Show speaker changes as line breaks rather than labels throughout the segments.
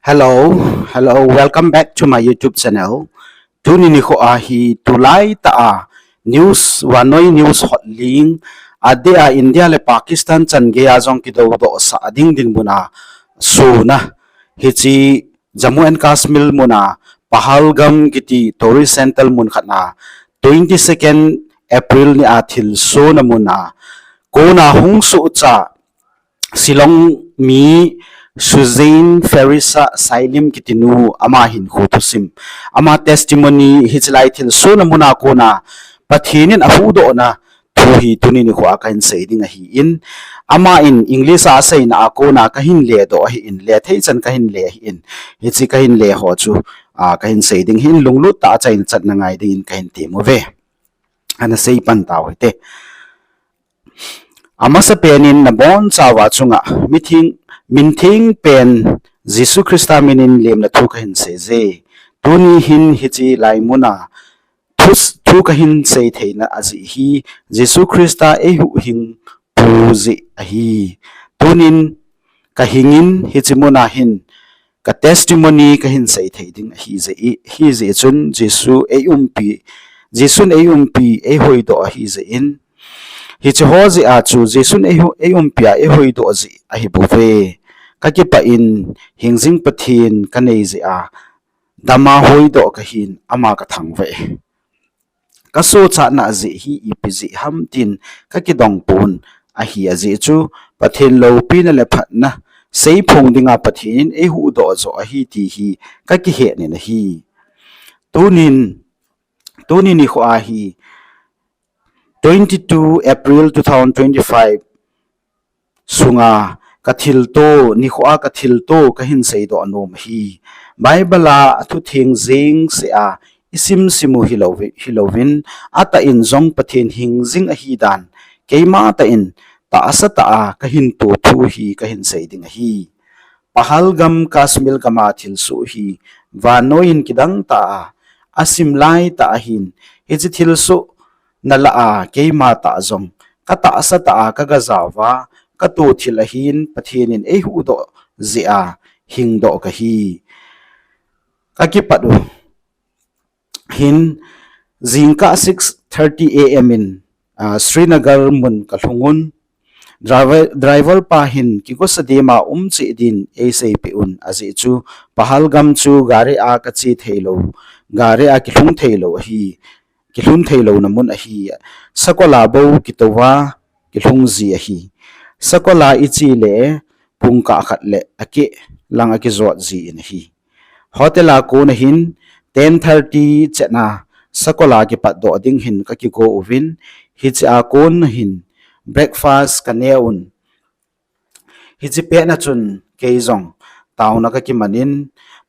Hello, hello. Welcome back to my YouTube channel. Tuni ni ko ahi tulay ta news wanoi news hot link ade a India le Pakistan chan ge ajong ki do do sa ding ding muna su na hichi Jammu and Kashmir muna Pahalgam kiti tourist center mun khatna 22nd April ni athil so na muna ko na hungsohcha Shillong mi Suzanne Salim kitinu ama hin khutusim ama testimony hichlai thil so na muna ko na pathinin ahu do na thuhi tunini ko akain saying hi in ama in English a say na ako na kahin le do hi in le thei chan kahin le hi in hichi kahin le ho chu kahin saying hin lunglut ta chain chat na ngai ding kahin ti mo ve ana sei pan taw te ama sa penin na bon chawa chunga minthing pen Jesu Christa minin lem na thu kahin se je tuni hin hichi lai muna thu kahin sei theina aji hi Jesu Christa e hu hing puji ahi tunin kahingin hichi muna hin ka testimony kahin sei theiding hi je chun Jesu e umpi e hoido hi je in hichi hoji a chu Jesu e umpia e hoido ji ahi buve kakipa in hingjing pathin kanei ji a dama hoido kahin ama ka thangve kaso cha na ji hi ipiji hamtin kakidong pun a hi aji chu pathin lo pin le phatna sei phung dinga pathin e hu do zo a hi ti hi kaki he ne na hi tunin ni kho a hi 22 April 2025 sunga kathil to ni khoa kathil to kahin sei do anom hi bible athu thing jing se a isim simu hilovin ata in zong pathin hing jing a hi dan keima ta in ta asata a kahin to thu hi kahin sei ding hi Pahalgam Kashmir kama thil su hi vanoin kidang ta asim lai ta hin hichi thil su nala a keima ta zong kata asata a kagazawa kato thilahin pathinin e hu do zia hing do ka hi kakipadu hin zingka 6:30 am in Srinagar mun kalhungun driver pa hin kiko sadema chi din e sei pe un aji chu Pahalgam chu gare a ka chi theilo gare a ki hlung theilo hi ki hlun theilo na mun a hi sakola bo kitowa ki hlung zi a hi sakola ichi le pungka khat le ake lang ake zot zi in hi hotela ko na hin 10:30 chena sakola ki pat do ding hin ka ki go uvin hi cha kon hin breakfast kaneun hi chi pe na chun keizong taw na ka ki manin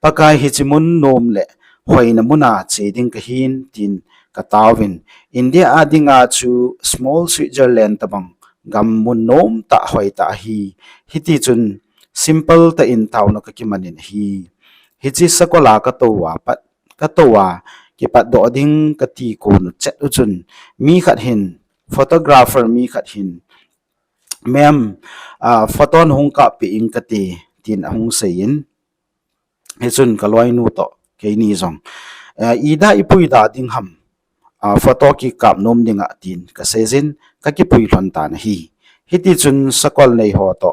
pakai hi chi mun nom le hoina muna che ding ka hin tin ka tawin India adinga chu small Switzerland tabang gam mun nom ta hoi ta hi hiti chun simple ta in taw na ka ki manin hi hichi sakola ka towa ki pat do ding ka ti ko nu chet u chun mi khat hin photographer mi khat hin mem photon hung ka pi ing ka ti tin hung sein he chun ka loi nu to ke ni zong ida ipui da ding ham photo ki kap nom dinga tin ka sejin ka ki pui hlon ta na hi hiti chun sakol nei ho to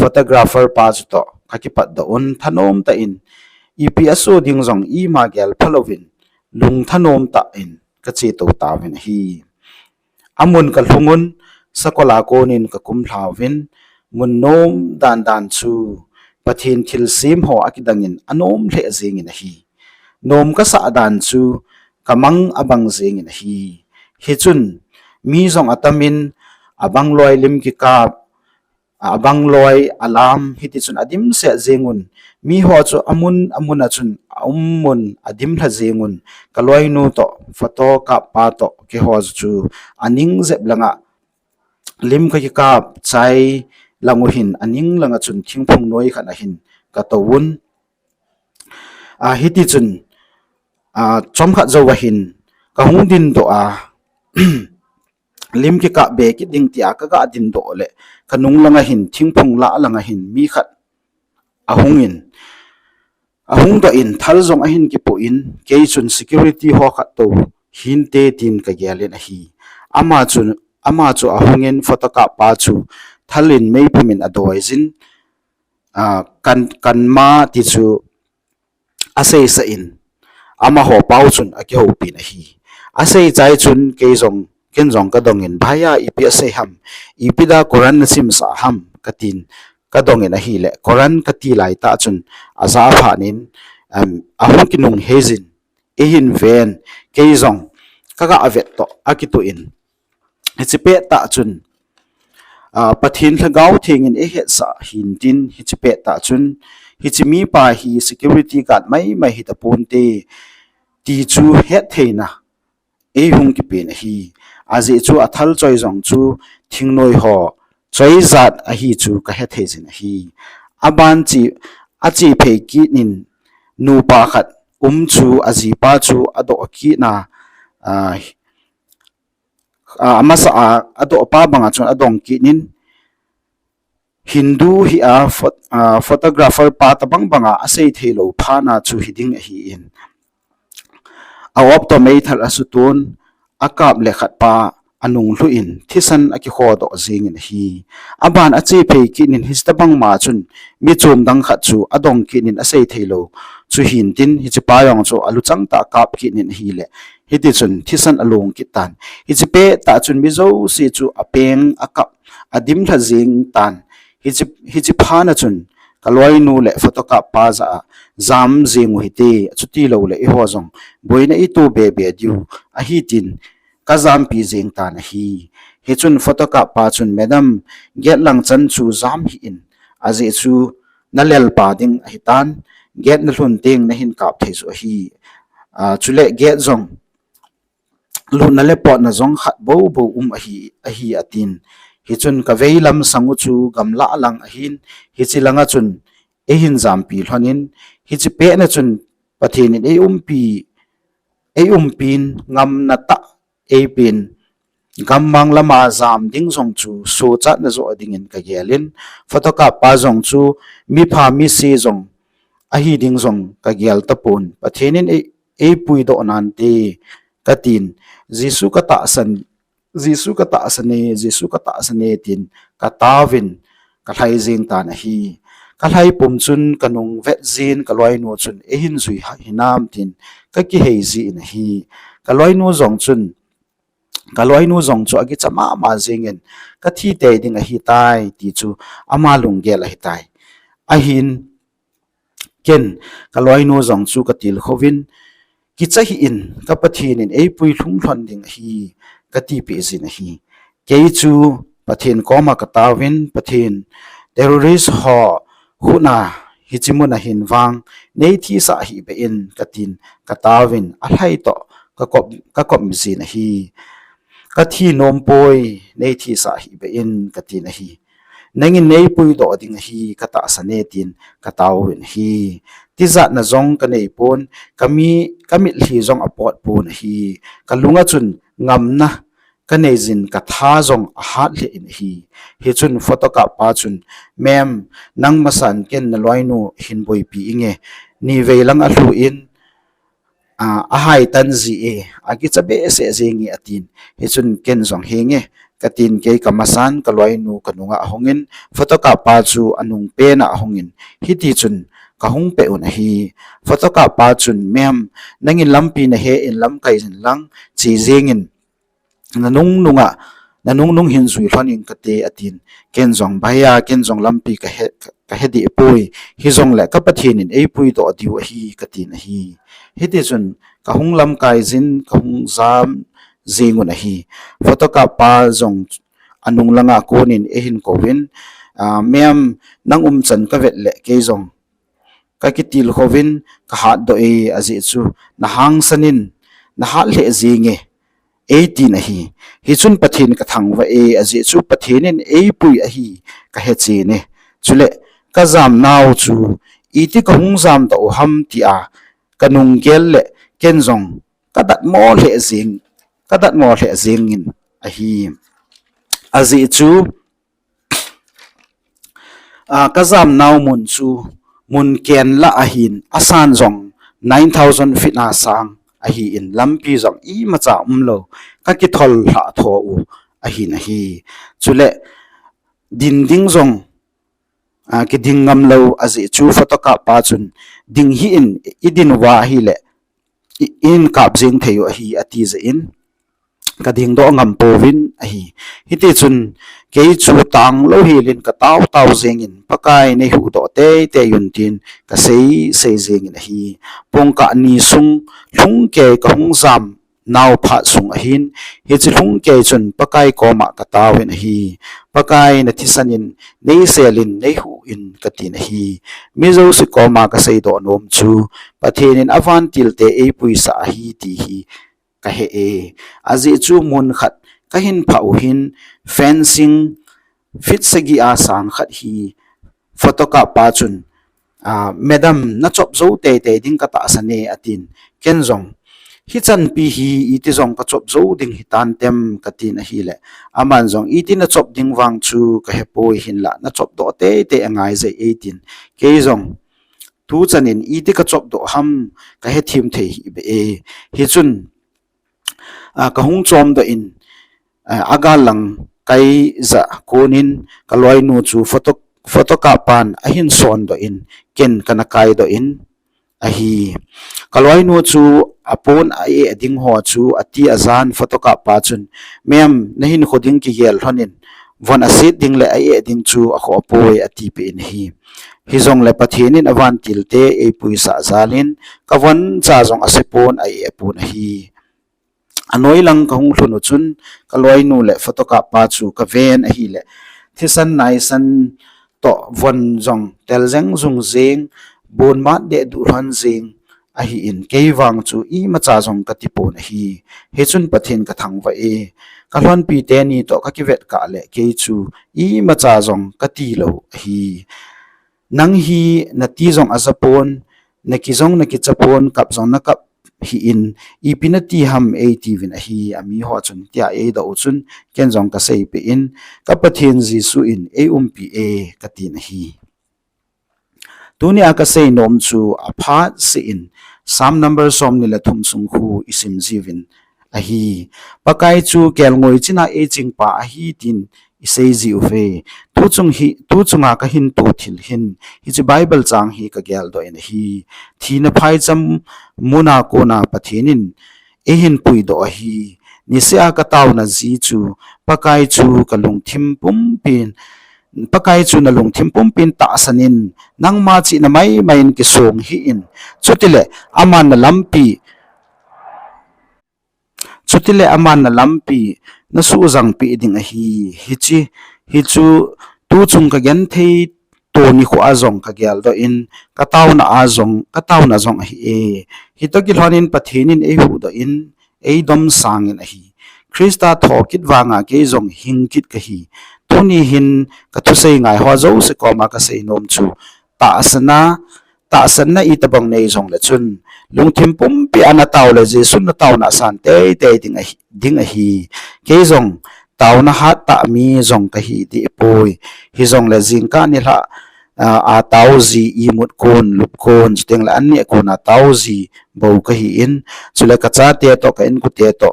photographer pa chu to ka ki pat da un thanom ta in ipi aso ding zong I ma gel phalovin lung thanom ta in ka che to ta wen hi amun ka hlungun sakola konin ka kum thlawin mun nom dan chu pathin thil sim ho akidangin anom hle jing in hi nom ka sa dan chu kamang abang jing in hi chun mi zong atamin abang loi lim ki kap abang loi alam hiti chun adim se zengun mi ho chu amuna chun mun adim tha zengun kaloi nu to photo ka pa to ke ho chu aning zep langa lim ka ki kap chai langu hin aning langa chun thingphung noi khana hin ka tawun hiti chun chom kha zo wa hin ka hung din do lim ki ka be ki ding tia ka ga din do le kanung langa hin thingphung la langa hin mi khat ahungin ahung do in thal zong ahin ki po in ke chun security ho khat to hin te tin ka gyalen a hi ama chu ahungen photocop pa chu thalin mei pumin adoi kan ma ti chu asei sa in ama ho pau chun aki ho pin a hi asei chai chun ke zong ken zong ka dong in bhaya ipi ase ham ipida quran na sim sa ham katin ka dong in a hi le quran ka ti lai ta chun asa phanin ahun kinung hezin ehin ven ke zong kaga avet to akitu in hichipe ta chun pathin thagau thengin e het sa hin tin hichipe ta chun hichimi pa hi security guard mai hi ta ponte ti chu het theina e hung ki pen hi azi chu athal choi jong chu thingnoi ho choi zat a hi chu ka he thejin hi aban chi achi phe ki nin nu pa khat chu azi pa chu ado ki na amasa ado pa banga chun adong ki nin Hindu hi photographer pa tabang banga asei thelo phana chu hiding hi in awap to mai thal asutun akap lekhat pa anung lu in thisan aki kho do jing in hi aban achi phe ki nin histabang ma chun mi chum dang khat chu adong ki nin asei thelo chu hin tin hi chi pa yong chu alu chang ta kap ki nin hi le hi ti chun thisan along ki tan hi chi pe ta chun mi zo si chu apeng akap adim tha jing tan hi chi phana chun kaloi nu le photocop pa za zam jing hi te chuti lo le i ho jong boina i tu be be diu a hi tin ka zam pi jing ta na hi chun photocop pa chun madam get lang chan chu zam hi in azi chu na lel pa ding hi tan get na hlun teng na hin kap the zo hi chule get jong lu na le pot na zong khat bo a hi atin hi chun ka veilam sangu chu gamla lang a hin hi chi langa chun e hin zam pi hlonin hi chi pe na chun pathin in e pin ngam na ta e pin gam mang lama zam ding zong chu so chat na zo ding in ka gelin photocop pa zong chu mi pha mi si zong a hi ding zong ka gel ta pon pathin in e pui do nan te katin jisu ka ta san jisu ka ta sane tin ka tawin ka thlai jing ta na hi ka thlai pum chun kanung vet zin ka loi nu chun e hin zui hinam tin ka ki hei zi na hi ka loi nu zong chu agi chama ma jingen ka thi te ding a hi tai ti chu ama lung gel a hi tai a hin ken ka loi nu zong chu ka til khovin ki chahi in ka pathin in ei pui thlung thon ding hi ka ti pi zin hi ke chu pathin koma ka tawin pathin terrorist ho huna hichimuna hin wang nei thi sa hi be in katin ka tawin a thlai to ka kop mi zin hi ka thi nom poi nei thi sa hi be in katin hi nangin nei pui do ding hi ka ta sane tin ka tawin hi ti za na zong ka nei pon kami hi zong apot pon hi kalunga chun ngam na ka nei jin ka tha zong a hat le in hi chun photocop pa chun mem nang masan ken na loinu hin boi pi inge ni veilang a hlu in a hai tan zi e agi chabe se zengi atin hi chun ken zong henge katin ke kamasan kaloinu kanunga ahongin photocop pa chu anung pe na ahongin hi ti chun ka hung pe un hi photocop pa chun mem nangin lampi na he in lam kai jin lang chi zengin nanung hin zui hlonin kate atin ken zong baya ken zong lampi ka he di pui hi zong le ka pathin in ei pui do diu hi katin hi hi ti chun ka hung lam kai jin ka hung zam zingun hi photocop pa zong anung langa konin ehin kovin mem nang chan ka vet le ke zong ka kitil hovin ka hat do e azi chu na hang sanin na hat le zinge 18 hi hi chun pathin ka thangwa e azi chu pathinin e pui a hi ka he chi ne chule ka zam naw chu iti ka hung zam to ham ti a kanung gel le ken zong ka dat mo le zing in a hi azi chu ka zam naw mun chu mun ken la ahin asan zong 9,000 feet na sang ahi in lampi zong I macha umlo ka ki thol hla tho u ahin ahi chule ding zong ki ding ngam lo azi chu photoka pa chun ding hi in idin wa hi le in kap jing theyo hi ati ze in ka ding do ngam povin ahi hiti chun ke chu tang lo hi lin ka taw zeng in pakai nei hu do te yun tin ka sei zeng in ahi pong ka ni sung lung ke ka hung zam naw pha sung ahin hi chi lung ke chun pakai ko ma ka taw in ahi pakai na thisanin nei selin nei hu in ka tin ahi mizo si ko ma ka sei do nom chu pathin in avan til te e puisa ahi ti hi ka he e azi chu mun khat ka hin phau hin fencing fit sagi a sang khat hi photoka pa chun madam na chop zo te ding ka ta sane atin ken zong hi chan pi hi iti zong ka chop zo ding hi tan tem ka tin a hi le aman zong iti na chop ding wang chu ka he poi hin la na chop do te angai ze 18 ke zong tu chanin iti ka chop do ham ka he thim the hi be e hi chun ka hung chom do in agalang kai za konin kaloi nu chu photoka pan ahin son do in ken kana kai do in ahi kaloi nu chu apon ai ading ho chu ati azan photoka pa chun mem nahin khoding ki gel honin von asit ding le ai ading chu a kho poi ati pe in hi zong le pathinin avan tilte e puisa zalin kawon cha zong asepon ai epun hi anoi lang ka hung thunu chun kaloi nu le photoka pa chu ka ven a hi le thisan nai san to von zong tel zeng zung zeng bon mat de du han zeng a hi in ke wang chu I macha zong ka ti pon hi he chun pathin ka thang wa e ka hlon pi te ni to ka ki vet ka le ke chu I macha zong ka ti lo hi nang hi na ti zong azapon na ki zong na ki chapon kap zong na kap hi in ipinati ham a tivin a hi ami ho chun tia e do chun ken jong ka sei pe in ka pathin ji su in e pi e ka tin hi tuni aka sei nom chu apha se in sam number som ni la thum sung khu isim jivin a hi pakai chu kel ngoi china e ching pa a hi tin isei ji uve tu chunga ka hin tu thil hin hi chi bible chang hi ka gel do in hi thina phai cham muna ko na pathinin e hin pui do hi ni se a ka taw na ji chu pakai chu ka lung thim pum pin pakai chu na lung thim pum pin ta sanin nang ma chi na mai main ki song hi in chutile aman na lampi na su zang pi ding a hi chu tu chung ka gen thei to ni khu azong ka gyal do in ka taw na zong hi e hi to ki hlonin pathinin e hu do in e dom sang in a hi krista thokit wanga ke zong hingkit ka hi tuni hin ka thu sei ngai ho zo se ko ma ka sei nom chu ta sana I tabang nei zong le chun lung thim pum pi ana taw le je sun na taw na san te ding a hi ke zong taw na ha ta mi zong ka hi di poi hi zong le jing ka ni la a taw zi I mut kon lup kon teng la an ni ko na taw zi bo ka hi in chule ka cha te to ka in ku te to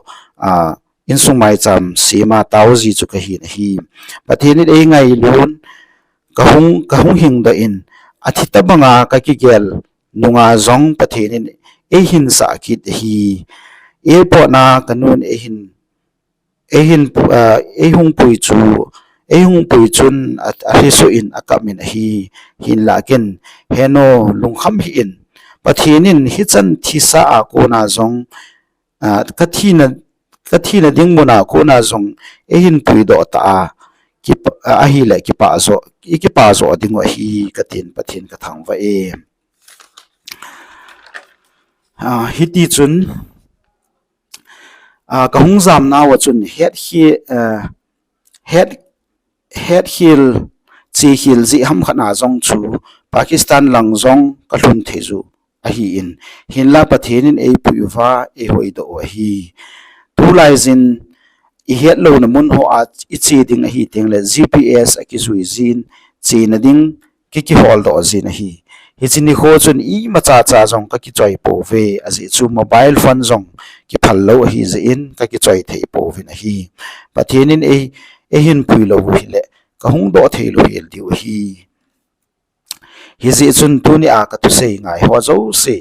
in sung mai cham sima taw zi chu ka hi pathin e ngai lun ka hung hing da in athita banga ka ki gel nunga zong pathin e hin sa kit hi e po na kanun e hung pui chun a hi so in akamin hi hin la ken heno lungkham hi in pathinin hi chan thisa a ko na zong kathina ding mona ko na zong e hin pui do ta ki a hi le ki pa zo ding wa hi katin pathin ka thang wa e hi ti chun ka hung zam na wa chun head hill chi hil zi ham khana zong chu Pakistan lang zong ka hlun theju a hi in hin la pathinin e puiwa e hoi do hi tu lai zin I het lo na mun ho a I chi ding a hi teng le GPS a ki zui zin chi na ding ki hol do zin a hi hi chini kho chun I ma cha cha jong ka ki choi po ve azi chu mobile phone jong ki phal lo hi ze in ka ki choi thei po vin hi pathian in e hin pui lo hi le ka hung do thei lo hi diu hi zi chun tu ni a ka tu sei ngai ho zo se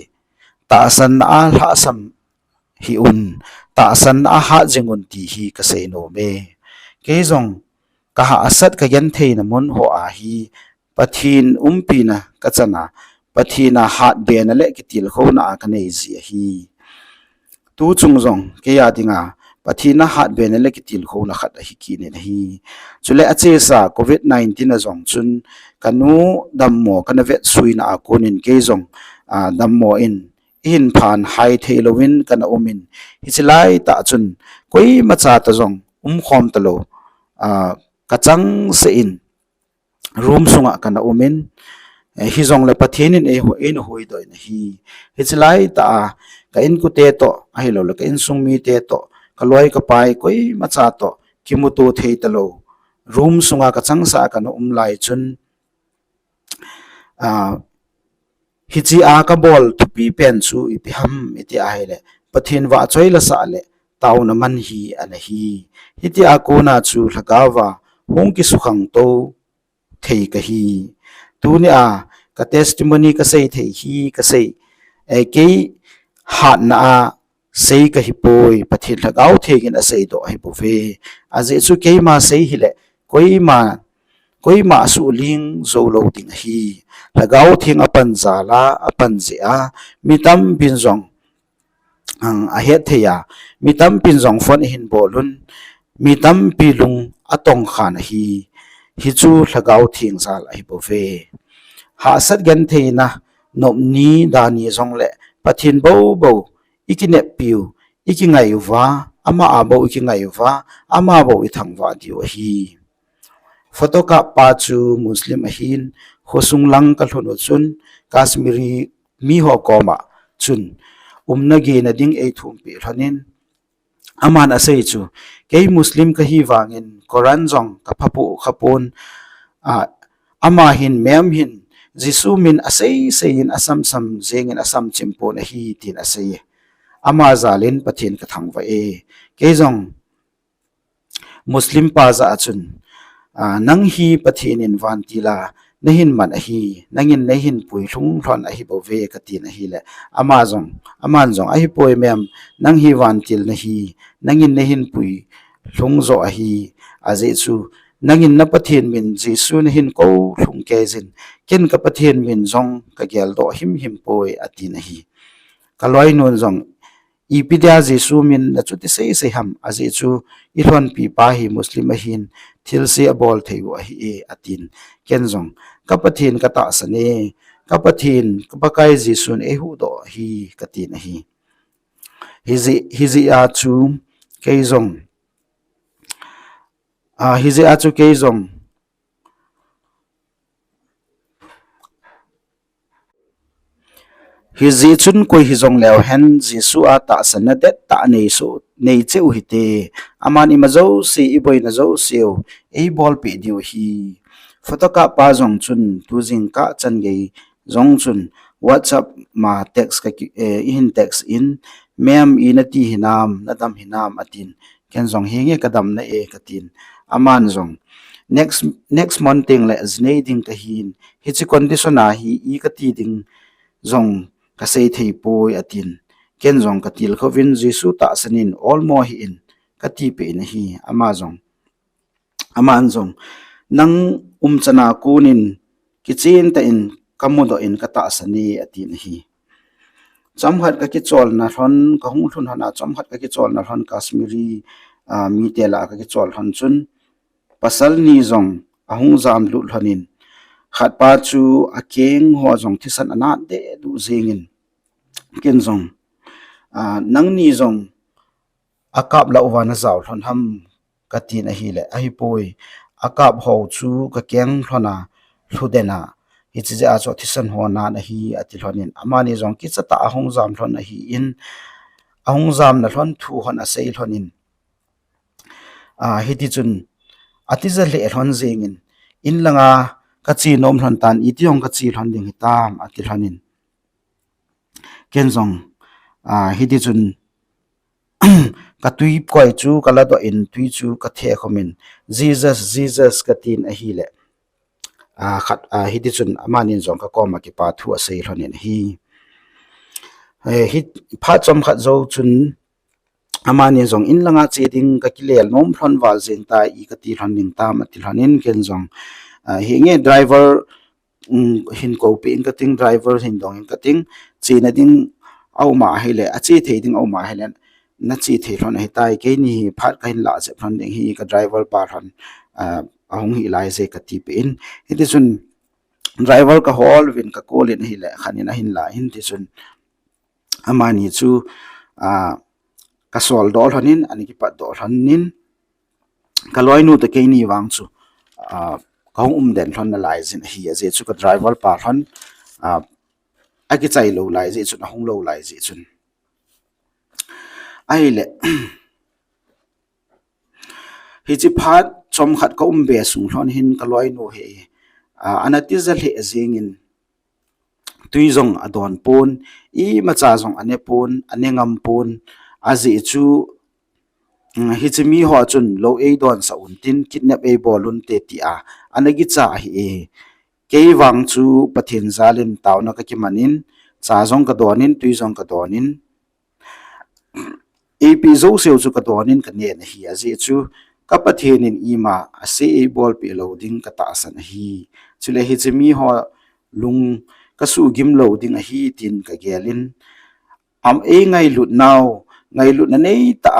ta san a hla sam hi un ta san a ha jingun ti hi ka sei no me ke zong ka ha asat ka yan thei na mun ho a hi pathin umpi na ka chana pathina hat be na le ki til kho na ka nei zi hi tu chung zong ke ya dinga pathina hat be na le ki til kho na khat hi ki ne hi chule ache sa covid 19 a zong chun kanu dammo kana vet suina a konin ke zong dammo in phan hai thelowin kana umin hichilai ta chun koi macha ta zong khom ta lo kachang se in room sunga kana umin hi zong le pathianin e ho in hoi doi na hi hichilai ta ka in ku te to a hi lo le ka in sung mi te to ka loi ka pai koi macha to kimutu thei ta lo room sunga kachang sa kana lai chun hi chi a ka bol tu pi pen chu I pi ham iti a hele pathin wa choi la sa le taw na man hi an hi hiti a ko na chu hlagawa hong ki sukhang to thei ka hi tu ni a ka testimony ka sei thei hi ka sei e ke hat na a sei ka hi poi pathin hlagaw thegin a sei do hi bu ve aze chu ke ma sei hi le koi ma su ling zo lo ding hi lagaw thing apan zala apan zia mitam bin zong a het theya mitam pin zong phone hin bolun mitam pilung atong khan hi chu lagaw thing zal hi bo ve ha sat gan theina nop ni dani zong le pathin bo bo ikine piu ikingai wa ama abo ikingai wa ama bo ithang wa diu hi photo ka pa chu muslim ahin hosung lang ka thonu chun kashmiri mi ho koma chun umna ge na ding e thum pi thanin aman asei chu ke muslim ka hi wangin quran jong ka phapu khapon ama hin mem hin jisu min asei sein asam sam zengin asam chimpo na hi tin asei ama zalin pathin ka thangwa e ke jong muslim pa za chun nang hi pathin in van tila nahin man hi nangin nahin pui thung thon a hi bo ve ka tin a hi le aman zong a hi poi mem nang hi van til na hi nangin nahin pui thung zo a hi aze chu nangin na pathin min jisu nahin ko thung ke jin ken ka pathin min zong ka gel do him poi atin a hi kaloi non zong ipidia jisu min na chu ti sei ham aze chu I thon pi pa hi muslim hin thil se bol theu a hi e atin ken zong kapathin kata sane kapathin kapakai jisun e hu do hi katin hi hizi a chu keizong hizi a chu keizong hizi chun koi hizong leo hen jisu a ta sana det ta nei so nei cheu hi te amani mazo si iboi na zo seo e bol pe diu hi photoka pa zong chun tu jing ka chan gei zong chun whatsapp ma text ka in text in mem ina ti hinam nadam hinam atin ken zong henge kadam na e katin aman zong next monthing le znei ding ka hin hi chi condition a hi I ka ti ding zong ka sei thei poi atin ken zong ka til khovin jisu ta sanin all mo hi in ka ti pe na hi aman zong nang chana kunin kichin ta in kamudo in ka ta sani atin hi chamhat ka ki chol na thon ka hung thun hana chamhat ka ki chol na thon kashmiri mi tela ka ki chol han chun pasal ni zong ahung zam lu thanin khat pa chu akeng ho zong thisan ana de du zengin ken zong nang ni zong akap la wana zaw thon ham katin a hi le a hi poi akap ho chu ka keng thona thudena hi chi a cho thisan ho na na hi ati thlonin amani zong ki chata ahung zam thon a hi in ahung zam na thon thu hon a sei thlonin hi ti chun ati za le thon zengin in langa ka chi nom hlan tan itiong ka chi hlan ding hitam ati hłanin ken zong hi ti chun ka tui koi chu kala do in tui chu ka the khomin Jesus Jesus ka tin a hi le khat hi ti chun amanin zong ka koma ki pa thu a sei hłanin hi hi pha chom khat zo chun amani zong in langa che ding ka kilel nom hlan wal zeng ta I ka ti hlan ning ta ma ti hłanin ken zong hi nge driver hin ko pe in ka ting driver hin dong in ka ting che na ding au ma hai le a che the ding au ma hai le na chi the hlan hai tai ke ni phat ka hin la che hlan ding hi ka driver pa hlan ahong hi lai se ka ti pe in hi ti chun driver ka hol win ka kolin hi le khanin a hin la hin ti chun amani chu ka sol dol hanin ani ki pat dol hanin ka loi nu te ke ni wang chu ka den hlan na lai zin hi aje chu ka driver pa hlan a ki chai lo lai je chu na hung lo lai je chun ai le hi chi phat chom khat ka be sung hlan hin ka loi nu he anati zal he azengin tui zong adon pon I ma cha zong ane pon ane ngam pon azi chu hi chimi ho chun lo e don sa un tin kidnap e bolun te ti anagi cha hi ke wang chu pathin zalin tauna ka kimanin cha zong ka donin tui zong ka donin ap zo seo chu ka donin ka ne na hi azi chu ka pathin in ima ase e bol pe loading ka ta san hi chule hi chimi ho lung ka su gim loading a hi tin ka gelin am e ngai lut now ngai lut na nei ta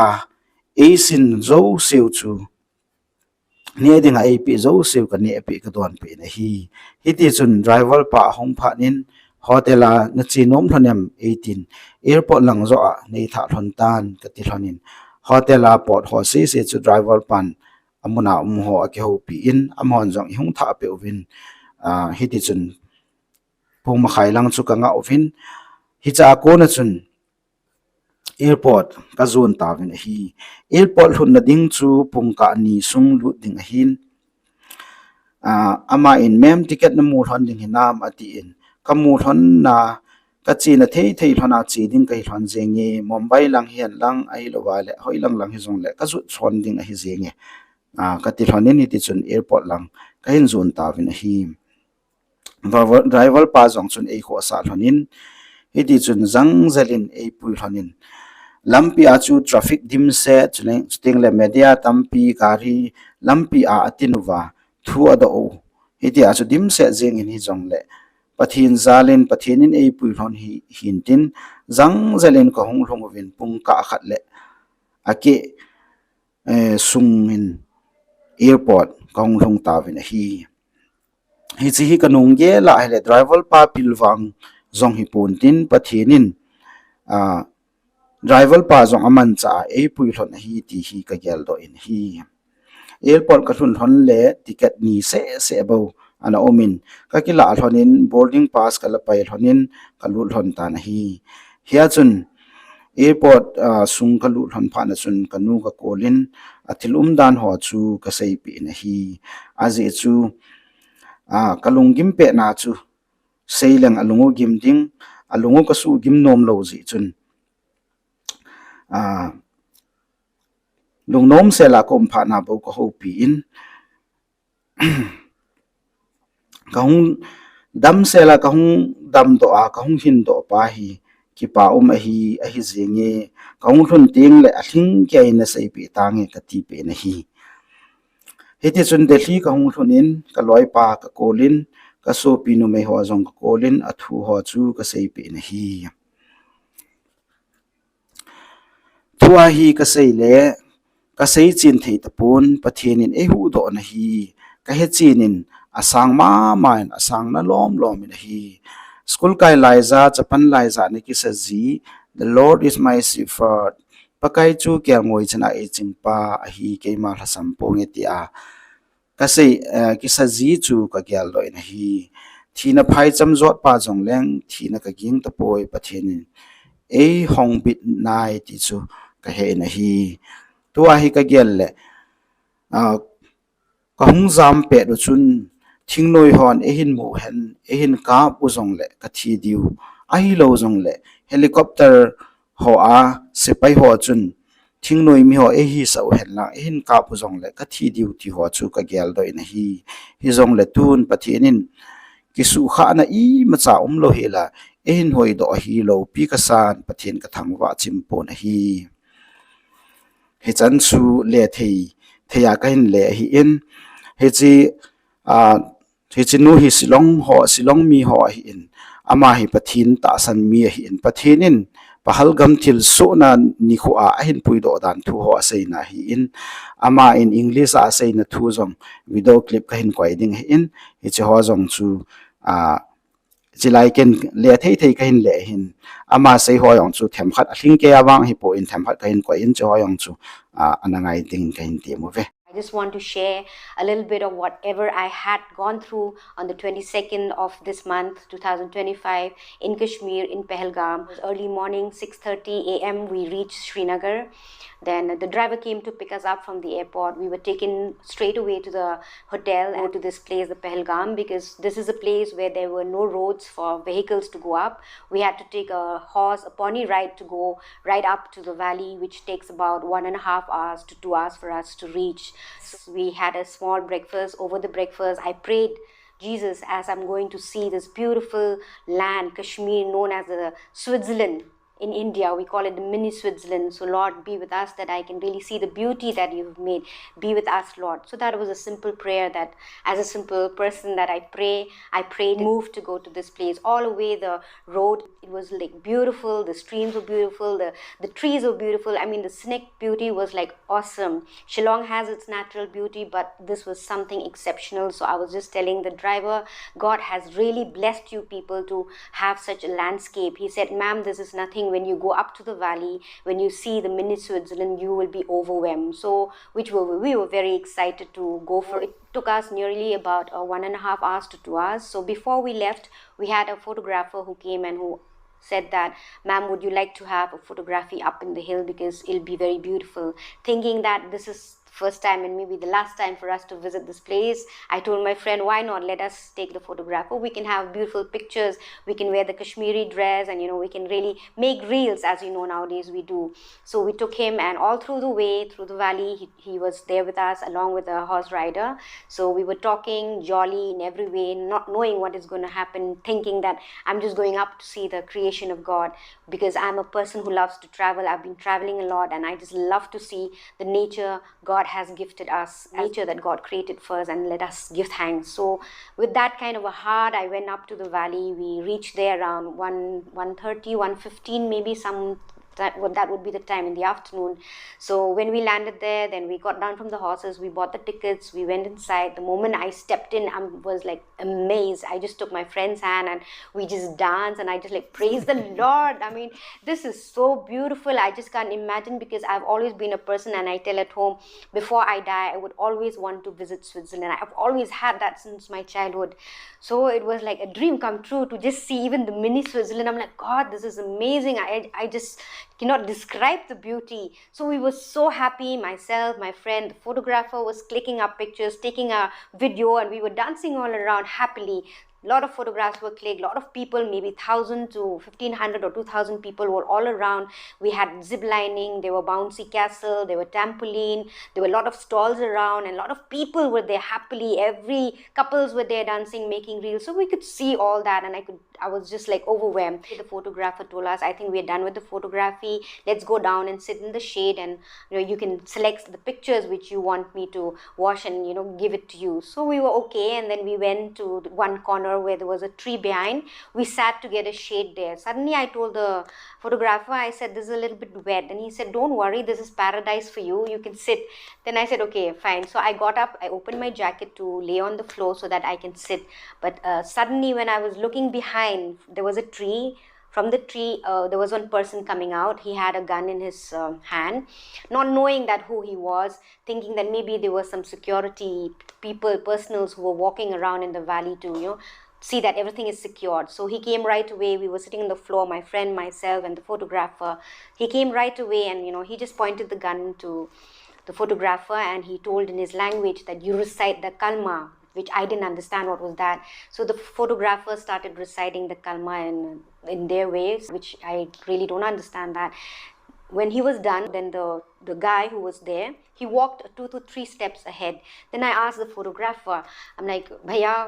e sin zo seo chu ne ding a ap zo seo ka ne pe ka don pe na hi ti chun driver pa hong pha nin hotela na chi nom thanem 18 airport lang zo nei tha thon tan ka ti thlonin hotela port ho se chu driver pan amuna ho ke ho pi in amon jong hung tha pe ovin hi ti chun pung ma khai lang chu ka nga ovin hi cha ko na chun airport ka zone ta vin hi airport hun na ding chu pung ka ni sung lu ding hin ama in mem ticket na mu thon ding hinam ati in ka mu thon na ka chi na thei thei thona chi ding kai thon jenge Mumbai lang hian lang ai lo wale hoi lang lang hi zong le ka zu thon ding a hi jenge ka ti thon ni ti chun airport lang ka hin zone ta vin hi driver pa jong chun ei kho sa thonin hi ti chun zang zalin ei pui thonin lampi chu traffic dim se chuting le media tampi gari lampi atinuwa thu ado hi ti chu dim se jeng in hi jong le pathin zalin pathinin ei pui thon hi hintin zang zalin ko hung hlong win pung ka khat le ake sungin airport kong hlong ta win hi chi hi kanung ge la hele driver pa pilwang zong hi puntin pathinin driver pa zong aman cha e pui thon hi ti hi ka gel do in hi airport ka thun thon le ticket ni se bo ana omin ka kila thonin boarding pass kala pai thonin kalu thon tan hi hia chun airport sung kalu thon pha na chun kanu ka kolin athilum dan ho chu ka sei pi na hi azi chu kalung gim pe na chu seilang alungu gim ding alungu ka su gim nom lo ji chun lung nom se la kom pha na bo ko ho pi in ka hung dam se la ka hung dam do ka hung hin do pa hi ki pa a hi zenge ka hung thun ting le a thing ke na sei pi tange ka ti pe na hi heti chun delhi ka hung thunin ka loi pa ka kolin ka so pi nu me ho jong ka kolin athu ho chu ka sei pe na hi thua hi ka sei le ka sei chin thei tapun pathianin e hu do na hi ka he chinin asang man asang na lom in hi school kai laiza chapan laiza ne ki sa ji the Lord is my shepherd pakai chu kya ngoi chana e chingpa a hi ke ma hlasam pong etia ka sei ki sa ji chu ka gyal lo in hi thina phai cham zot pa jong leng thina ka ging ta poi pathianin e hong bit nai ti chu ka he na hi tua hi ka gyal le ka hung zam pe do chun thingnoi hon ehin mu hen ehin kap uzong le kathi diu ahi lo zong le helicopter ho a sepai ho chun thingnoi mi ho ehi sau hen la ehin kap uzong le kathi diu ti ho chu ka gyal doi na hi zong le tun pathinin kisu kha na I macha lo hi la ehin hoi do hi lo pi ka san pathin ka thangwa chimpo na hi chan chu le theya ka hin le hi in he chi a he chi nu hi silong mi ho hi in ama hi pathin ta san mi hi in pathinin pahalgam thil so na ni khu a hin pui do dan thu ho sei na hi in ama in english a sei na thu zong video clip ka hin kwai ding hi in hi chi ho zong chu a chỉ lại cái lệ thấy cái hình lệ hình ama say hoa yong chu them khat hling ke awang hi po in them khat cái hình kwa in chu hoa yong chu anangai ting cái hình tiệm về.
I just want to share a little bit of whatever I had gone through on the 22nd of this month, 2025, in Kashmir, in Pahalgam. It was early morning, 6:30 a.m. We reached Srinagar. Then the driver came to pick us up from the airport. We were taken straight away to the hotel and to this place, the Pahalgam, because this is a place where there were no roads for vehicles to go up. We had to take a pony ride to go right up to the valley, which takes about 1.5 hours to 2 hours for us to reach. So we had a small breakfast. Over the breakfast, I prayed, Jesus, as I'm going to see this beautiful land, Kashmir, known as the Switzerland. In India, we call it the mini Switzerland. So Lord, be with us that I can really see the beauty that you've made. Be with us, Lord. So that was a simple prayer that as a simple person that I prayed, moved to go to this place. All the way the road, it was like beautiful. The streams were beautiful. The trees were beautiful. I mean, the scenic beauty was like awesome. Shillong has its natural beauty, but this was something exceptional. So I was just telling the driver, God has really blessed you people to have such a landscape. He said, ma'am, this is nothing. When you go up to the valley, when you see the mini Switzerland, you will be overwhelmed. So we were very excited to go for it. It took us nearly about 1.5 hours to 2 hours. So before we left, we had a photographer who came and who said that, ma'am, would you like to have a photography up in the hill because it'll be very beautiful. Thinking that this is first time and maybe the last time for us to visit this place, I told my friend, why not let us take the photographer. We can have beautiful pictures, we can wear the Kashmiri dress, and we can really make reels, as nowadays we do. So we took him, and all through the way through the valley, he was there with us along with a horse rider. So we were talking jolly in every way, not knowing what is going to happen, thinking that I'm just going up to see the creation of God, because I'm a person who loves to travel. I've been traveling a lot, and I just love to see the nature God has gifted us, nature that God created first, and let us give thanks. So with that kind of a heart, I went up to the valley. We reached there around 1:30, 1:15, maybe that would be the time in the afternoon. So when we landed there, then we got down from the horses, we bought the tickets, we went inside. The moment I stepped in, I was like amazed. I just took my friend's hand and we just danced, and I just like praise the Lord. I mean, this is so beautiful. I just can't imagine, because I've always been a person, and I tell at home, before I die, I would always want to visit Switzerland. I've always had that since my childhood. So it was like a dream come true to just see even the mini Switzerland. I'm like, God, this is amazing. I just cannot describe the beauty. So we were so happy, myself, my friend, the photographer was clicking up pictures, taking a video, and we were dancing all around happily. A lot of photographs were clicked, a lot of people, maybe 1,000 to 1,500 or 2,000 people were all around. We had zip lining, there were bouncy castle, there were trampoline, there were a lot of stalls around, and a lot of people were there happily. Every couples were there dancing, making reels. So we could see all that, and I was just like overwhelmed. The photographer told us, I think we're done with the photography. Let's go down and sit in the shade, and you can select the pictures which you want me to wash and give it to you. So we were okay, and then we went to one corner where there was a tree behind. We sat to get a shade there. Suddenly I told the photographer, I said, this is a little bit wet, and he said, don't worry, this is paradise for you, you can sit. Then I said, okay, fine. So I got up, I opened my jacket to lay on the floor so that I can sit. But suddenly when I was looking behind, there was a tree. From the tree, there was one person coming out. He had a gun in his hand, not knowing that who he was, thinking that maybe there were some security people, personals who were walking around in the valley to, see that everything is secured. So he came right away. We were sitting on the floor, my friend, myself, and the photographer. He came right away, and he just pointed the gun to the photographer, and he told in his language that you recite the kalma, which I didn't understand what was that. So the photographer started reciting the kalma in their ways, which I really don't understand that. When he was done, then the guy who was there, he walked 2 to 3 steps ahead. Then I asked the photographer, I'm like, Bhaiya,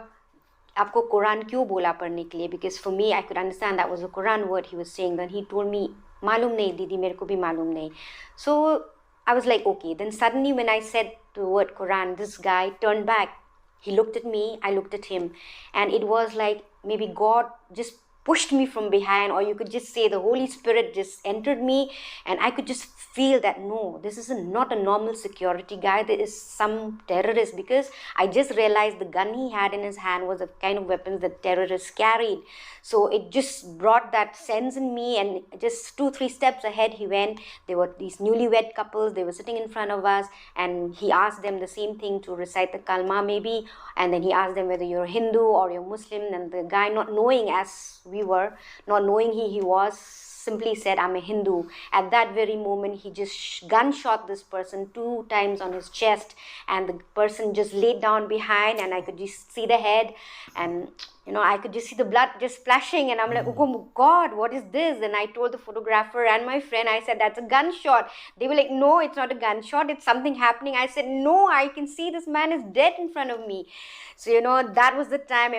आपको कुरान क्यों बोला पढ़ने के लिए? Because for me, I could understand that was a Quran word he was saying. Then he told me, मालूम नहीं दीदी, मेरे को भी मालूम नहीं. So I was like, okay. Then suddenly when I said the word Quran, this guy turned back. He looked at me, I looked at him. And it was like maybe God just pushed me from behind, or you could just say the Holy Spirit just entered me, and I could just feel that no, this is not a normal security guy, there is some terrorist, because I just realized the gun he had in his hand was the kind of weapons that terrorists carried. So it just brought that sense in me, and just 2-3 steps ahead he went. There were these newlywed couples, they were sitting in front of us, and he asked them the same thing, to recite the kalma maybe, and then he asked them whether you're Hindu or you're Muslim, and the guy, not knowing as we were, not knowing he was, simply said, I'm a Hindu. At that very moment, he just gunshot this person 2 times on his chest, and the person just laid down behind, and I could just see the head, and I could just see the blood just splashing, and I'm like, oh God, what is this? And I told the photographer and my friend, I said, that's a gunshot. They were like, no, it's not a gunshot, it's something happening. I said, no, I can see this man is dead in front of me. So, that was the time,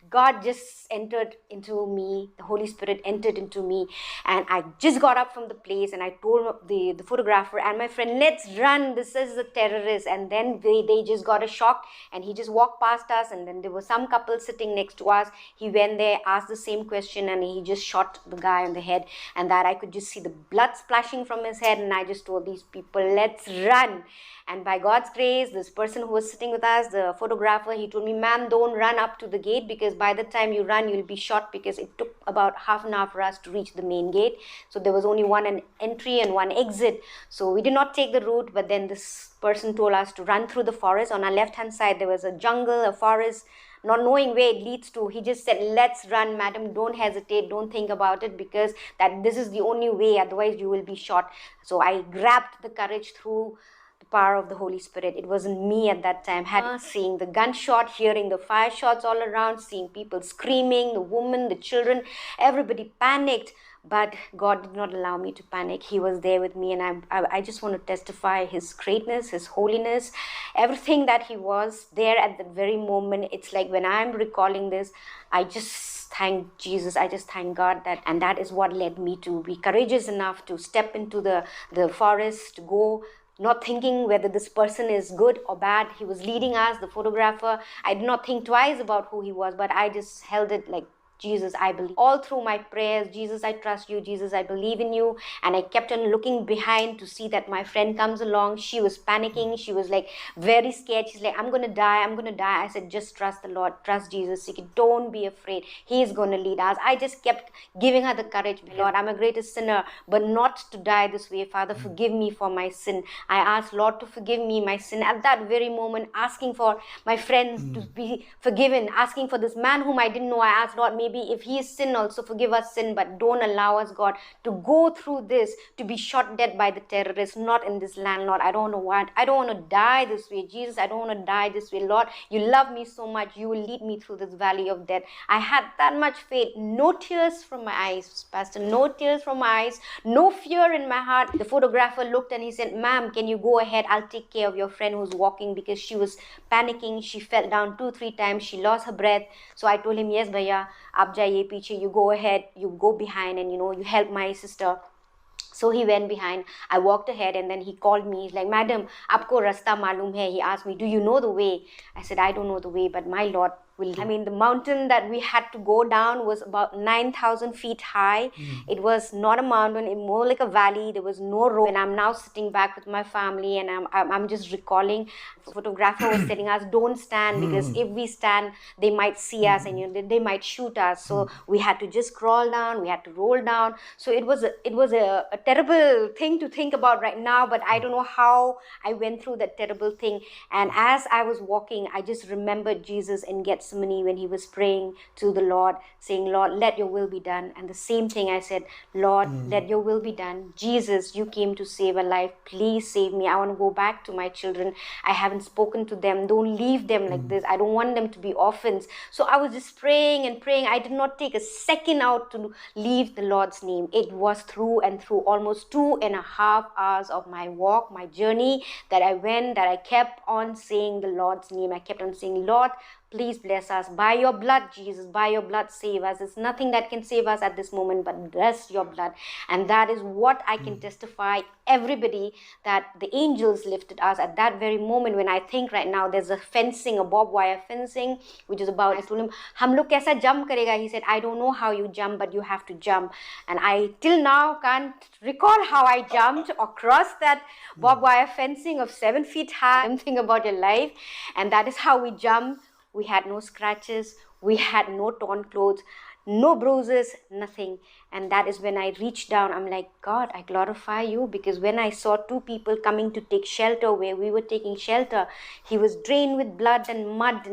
God just entered into me, the Holy Spirit entered into me, and I just got up from the place, and I told the photographer and my friend, let's run, this is a terrorist. And then they just got a shock, and he just walked past us, and then there was some couple sitting next to us. He went there, asked the same question, and he just shot the guy on the head, and that I could just see the blood splashing from his head. And I just told these people, let's run. And by God's grace, this person who was sitting with us, the photographer, he told me, ma'am, don't run up to the gate, because by the time you run, you'll be shot, because it took about half an hour for us to reach the main gate. So there was only one entry and one exit. So we did not take the route, but then this person told us to run through the forest. On our left-hand side, there was a jungle, a forest, not knowing where it leads to. He just said, let's run, madam, don't hesitate, don't think about it, because that this is the only way, otherwise you will be shot. So I grabbed the courage through the power of the Holy Spirit. It wasn't me at that time. Seeing the gunshot, hearing the fire shots all around, seeing people screaming, the women, the children, everybody panicked. But God did not allow me to panic. He was there with me, and I just want to testify His greatness, His holiness, everything that He was there at the very moment. It's like when I'm recalling this, I just thank Jesus. I just thank God and that is what led me to be courageous enough to step into the forest, to go, not thinking whether this person is good or bad. He was leading us, the photographer. I did not think twice about who he was, but I just held it like, Jesus, I believe. All through my prayers, Jesus, I trust you. Jesus, I believe in you. And I kept on looking behind to see that my friend comes along. She was panicking. She was like very scared. She's like, I'm going to die. I'm going to die. I said, just trust the Lord. Trust Jesus. Don't be afraid. He is going to lead us. I just kept giving her the courage. Lord, I'm a greatest sinner, but not to die this way. Father, forgive me for my sin. I asked Lord to forgive me my sin. At that very moment, asking for my friends to be forgiven, asking for this man whom I didn't know. I asked Lord, maybe if he is sin, also forgive us sin, but don't allow us, God, to go through this, to be shot dead by the terrorists, not in this land, Lord. I don't know what. I don't want to die this way. Jesus, I don't want to die this way. Lord, you love me so much. You will lead me through this valley of death. I had that much faith. No tears from my eyes, Pastor. No tears from my eyes. No fear in my heart. The photographer looked and he said, ma'am, can you go ahead? I'll take care of your friend who's walking, because she was panicking. She fell down 2-3 times. She lost her breath. So I told him, yes, bhaiya, आप जाइए पीछे, you go ahead, you go behind, and you help my sister. So he went behind. I walked ahead, and then he called me. He's like, madam, aapko rasta malum hai? He asked me, do you know the way? I said, I don't know the way, but my Lord will. The mountain that we had to go down was about 9,000 feet high. It was not a mountain, it more like a valley. There was no road. And I'm now sitting back with my family, and I'm just recalling. The photographer was telling us, don't stand, because if we stand, they might see us, and they might shoot us. So we had to just crawl down. We had to roll down. So it was a terrible thing to think about right now, but I don't know how I went through that terrible thing. And as I was walking, I just remembered Jesus in Gethsemane. testimony when he was praying to the Lord, saying, Lord, let your will be done. And the same thing I said, Lord, let your will be done. Jesus, you came to save a life. Please save me. I want to go back to my children. I haven't spoken to them. Don't leave them like this. I don't want them to be orphans. So I was just praying and praying. I did not take a second out to leave the Lord's name. It was through and through almost 2.5 hours of my walk, my journey, that I went, that I kept on saying the Lord's name. I kept on saying, Lord, please bless us. By your blood, Jesus, by your blood, save us. There's nothing that can save us at this moment but bless your blood. And that is what I can testify everybody, that the angels lifted us at that very moment. When I think right now, there's a fencing, a barbed wire fencing, which is about, I told him, hum log kaisa jump karega? He said, I don't know how you jump, but you have to jump. And I till now can't recall how I jumped or crossed that barbed wire fencing of 7 feet high. Something about your life. And that is how we jumped. We had no scratches, we had no torn clothes, no bruises, nothing. And that is when I reached down. I'm like, God, I glorify you, because when I saw 2 people coming to take shelter where we were taking shelter, he was drained with blood and mud,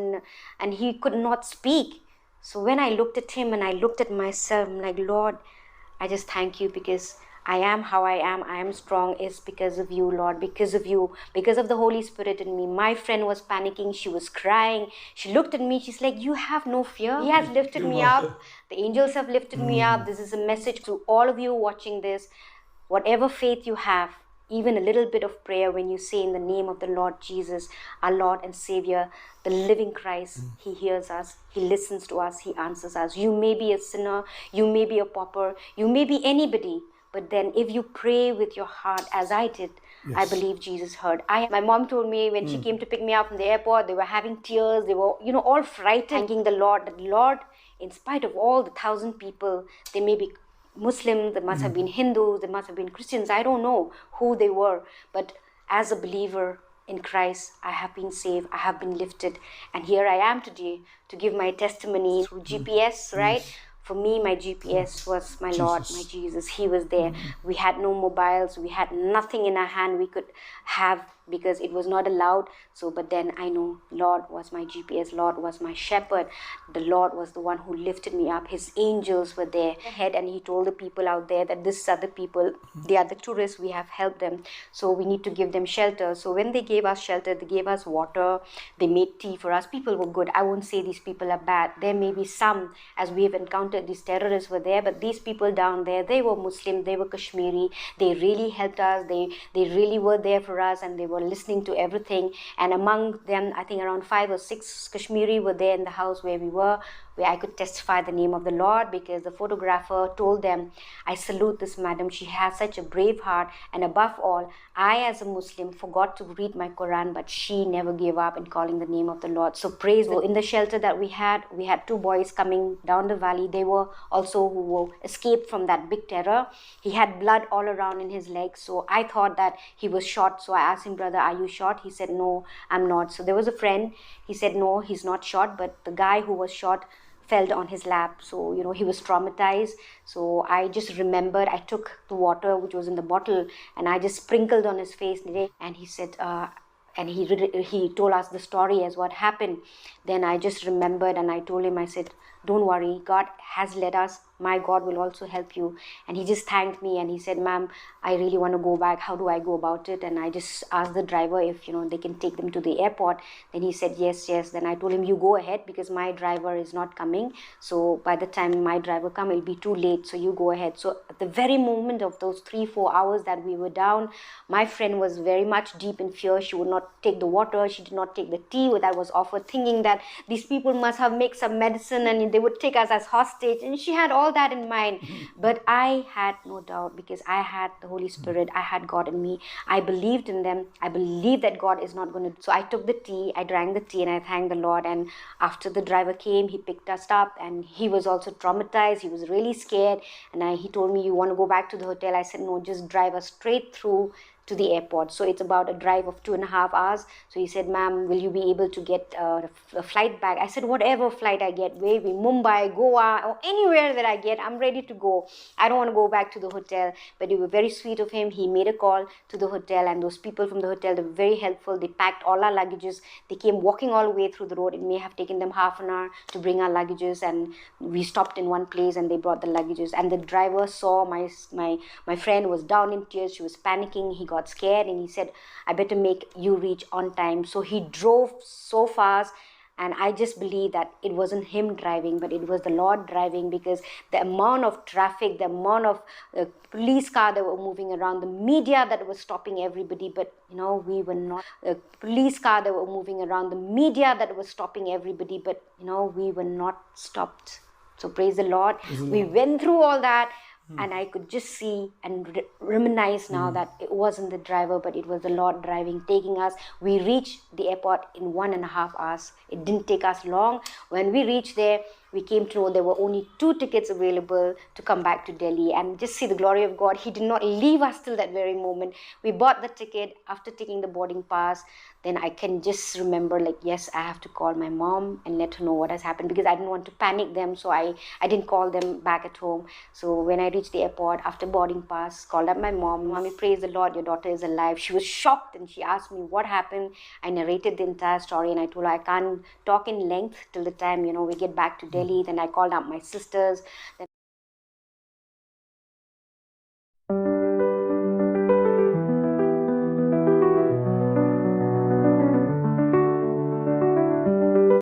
and he could not speak. So when I looked at him and I looked at myself, I'm like, Lord, I just thank you, because I am how I am strong, is because of you, Lord, because of you, because of the Holy Spirit in me. My friend was panicking, she was crying, she looked at me, she's like, you have no fear. He has lifted me up, the angels have lifted me up. This is a message to all of you watching this. Whatever faith you have, even a little bit of prayer, when you say in the name of the Lord Jesus, our Lord and Savior, the living Christ, he hears us, he listens to us, he answers us. You may be a sinner, you may be a pauper, you may be anybody, but then if you pray with your heart as I did, I believe Jesus heard. My mom told me when she came to pick me up from the airport, they were having tears, they were, all frightened, thanking the Lord, that Lord, in spite of all the 1,000 people, they may be Muslim, there must have been Hindus, there must have been Christians, I don't know who they were, but as a believer in Christ, I have been saved, I have been lifted, and here I am today to give my testimony through GPS, right? For me, my GPS was my Lord, my Jesus. He was there. We had no mobiles. We had nothing in our hand we could have, because it was not allowed. So, but then I know Lord was my GPS. Lord was my shepherd. The Lord was the one who lifted me up. His angels were there ahead, and he told the people out there that this are the people, they are the tourists, we have helped them. So we need to give them shelter. So when they gave us shelter, they gave us water, they made tea for us. People were good. I won't say these people are bad. There may be some, as we have encountered, these terrorists were there, but these people down there, they were Muslim, they were Kashmiri. They really helped us. They really were there for us, and they were listening to everything. And among them, I think around 5 or 6 Kashmiri were there in the house where we were, where I could testify the name of the Lord, because the photographer told them, I salute this madam, she has such a brave heart, and above all, I as a Muslim forgot to read my Quran, but she never gave up in calling the name of the Lord. So praise the, in the shelter that we had 2 boys coming down the valley. They were also who were escaped from that big terror. He had blood all around in his legs, so I thought that he was shot. So I asked him, brother, are you shot? He said, no, I'm not. So there was a friend, he said, no, he's not shot, but the guy who was shot fell on his lap. So, he was traumatized. So I just remembered, I took the water which was in the bottle and I just sprinkled on his face. And he said, and he told us the story as what happened. Then I just remembered, and I told him, I said, don't worry, God has led us. My God will also help you. And he just thanked me, and he said, ma'am, I really want to go back. How do I go about it? And I just asked the driver if, they can take them to the airport. Then he said, yes. Then I told him, you go ahead, because my driver is not coming. So by the time my driver comes, it'll be too late. So you go ahead. So at the very moment of those 3-4 hours that we were down, my friend was very much deep in fear. She would not take the water. She did not take the tea that was offered, thinking that these people must have made some medicine and they would take us as hostage. And she had all that in mind. But I had no doubt, because I had the Holy Spirit. I had God in me. I believed in them. I believed that God is not going to. So I took the tea, I drank the tea, and I thanked the Lord. And after the driver came, he picked us up, and he was also traumatized. He was really scared. And he told me, you want to go back to the hotel? I said, no, just drive us straight through to the airport. So it's about a drive of 2.5 hours. So he said, ma'am, will you be able to get a flight back? I said, whatever flight I get, maybe Mumbai, Goa, or anywhere that I get, I'm ready to go. I don't want to go back to the hotel. But it was very sweet of him. He made a call to the hotel, and those people from the hotel, they were very helpful. They packed all our luggages. They came walking all the way through the road. It may have taken them half an hour to bring our luggages, and we stopped in one place and they brought the luggages. And the driver saw my friend was down in tears. She was panicking. He got scared and he said, I better make you reach on time. So he drove so fast. And I just believe that it wasn't him driving, but it was the Lord driving, because the amount of traffic, the amount of police car that were moving around, the media that was stopping everybody, but we were not. Police car that were moving around, the media that was stopping everybody, but we were not stopped. So praise the Lord. We went through all that. And I could just see and reminisce now that it wasn't the driver, but it was the Lord driving, taking us. We reached the airport in 1.5 hours. It didn't take us long. When we reached there, we came to know there were only 2 tickets available to come back to Delhi. And just see the glory of God. He did not leave us till that very moment. We bought the ticket after taking the boarding pass. Then I can just remember, yes, I have to call my mom and let her know what has happened, because I didn't want to panic them. So I didn't call them back at home. So when I reached the airport after boarding pass, called up my mom. Mommy, praise the Lord, your daughter is alive. She was shocked and she asked me what happened. I narrated the entire story and I told her I can't talk in length till the time, we get back to Delhi. Then I called up my sisters. Then